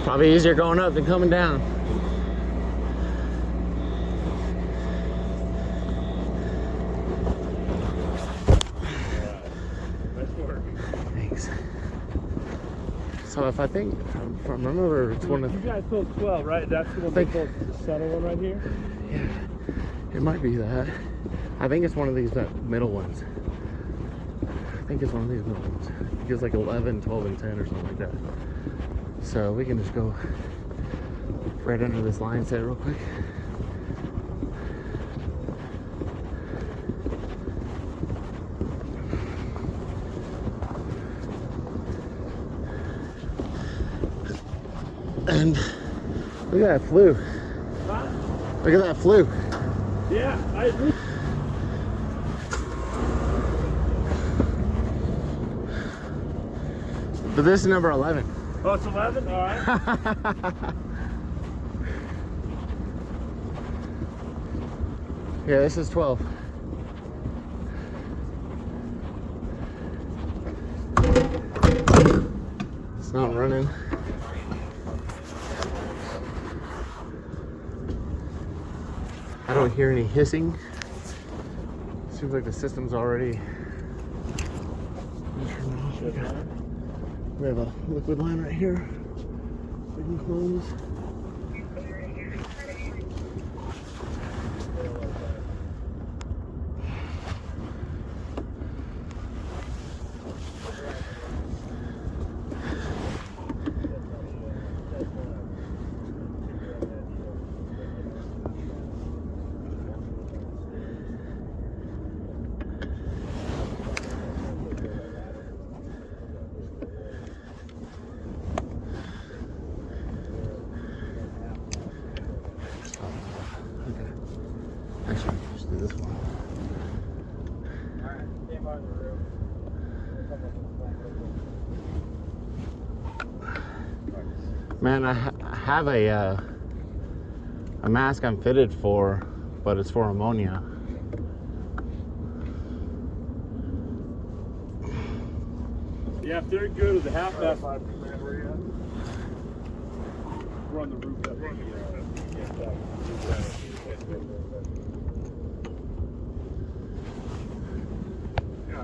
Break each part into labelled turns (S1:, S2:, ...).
S1: Probably easier going up than coming down.
S2: Nice work.
S1: Thanks. So if I remember, it's one of.
S2: You guys told 12, right? That's the one they told, the center one right here?
S1: Yeah, it might be that. I think it's one of these middle ones. I think it's one of these middle ones. It gives like 11, 12, and 10 or something like that. So we can just go right under this line set real quick. And look at that flue.
S2: Huh?
S1: Look at that flue.
S2: Yeah, I agree.
S1: But this is number 11.
S2: Oh, it's 11? All right.
S1: Yeah, this is 12. It's not running. I don't hear any hissing. Seems like the system's already. We have a liquid line right here. We can close. Actually, just do this one. Man, I have a mask I'm fitted for, but it's for ammonia.
S2: Yeah, if they're good with the half-mast, we're on the roof up here.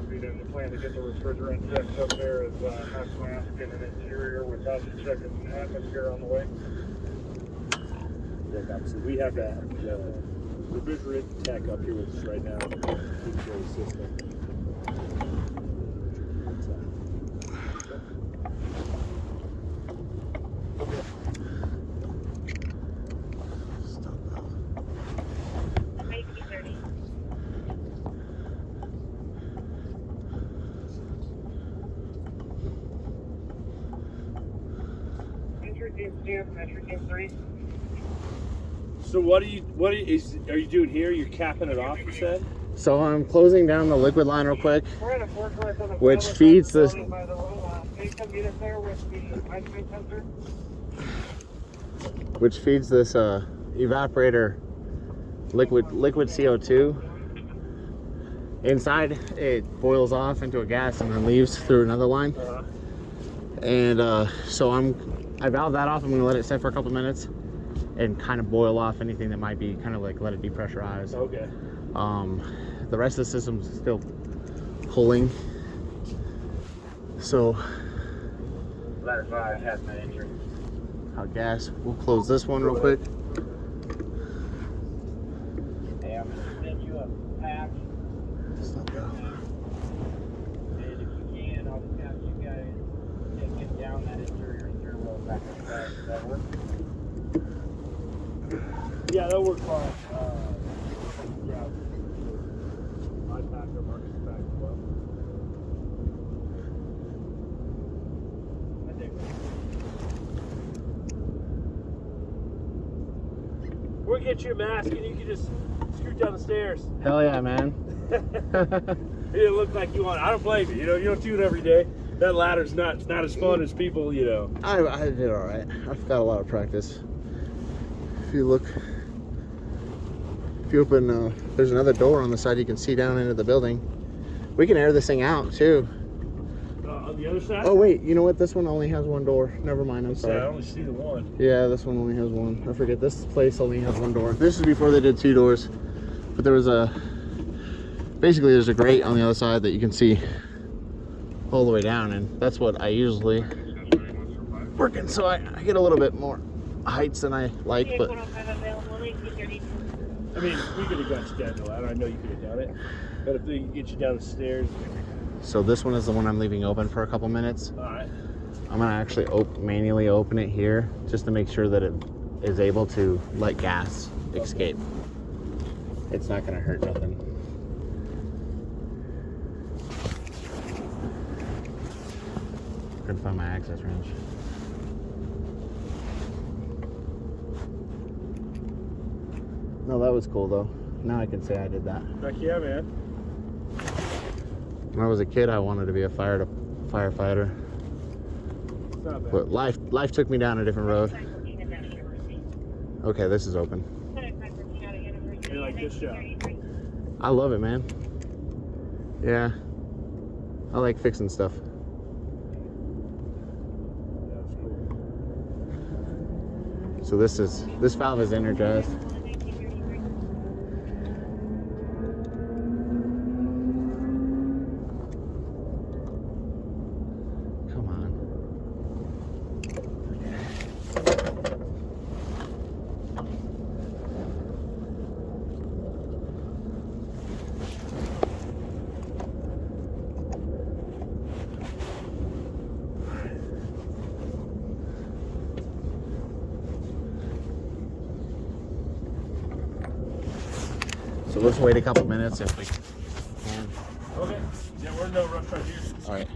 S2: Then the plan to get the refrigerant checked up there is half mask and an interior without checking atmosphere on the way. So we have that refrigerant tech up here with us right now. The system. Team 3. So are you doing here? You're capping it off, you said?
S1: So I'm closing down the liquid line real quick, which feeds this. Which feeds this evaporator liquid CO2. Inside, it boils off into a gas and then leaves through another line. And so I valve that off. I'm going to let it sit for a couple minutes and kind of boil off anything that might be, kind of like let it depressurize.
S2: Okay.
S1: The rest of the system's still pulling. So our gas, we'll close this one real quick.
S3: Hey, I'm going to send you a pack.
S1: Stop that.
S3: And if you can, I'll just have you guys get down that interior stairwell back up there. Does that work?
S2: Yeah, that'll work fine. Yeah. My packer Marcus back as well. I think we'll get you a mask and you can just scoot down the stairs.
S1: Hell yeah, man.
S2: It didn't look like you want. I don't blame you. You know, you don't do it every day. That ladder's not as fun as people, you know.
S1: I did all right. I've got a lot of practice. If you look, if you open, there's another door on the side you can see down into the building. We can air this thing out too.
S2: On
S4: On the other side?
S1: Oh wait, you know what? This one only has one door. Never mind. I'm
S4: I
S1: sorry.
S4: only see the one.
S1: Yeah, this one only has one. I forget. This place only has one door. This is before they did 2 doors. But there was basically there's a grate on the other side that you can see all the way down, and that's what I usually work in. So I get a little bit more heights than I like, but
S4: I mean, we could have got you down the ladder. I know you could have done it. But if they get you down the stairs,
S1: so this one is the one I'm leaving open for a couple minutes.
S4: all right.
S1: I'm gonna actually manually open it here just to make sure that it is able to let gas escape. It's not gonna hurt nothing. Couldn't find my access wrench. No, that was cool though. Now I can say I did that.
S4: Heck yeah, man.
S1: When I was a kid, I wanted to be a firefighter,
S4: It's not bad.
S1: but life took me down a different road. Okay, this is open.
S4: You like this job?
S1: I love it, man. Yeah, I like fixing stuff.
S4: That's cool.
S1: So this valve is energized. Come on. So let's wait a couple minutes if we can.
S4: Okay. Yeah, we're in no rush right here.
S1: All right.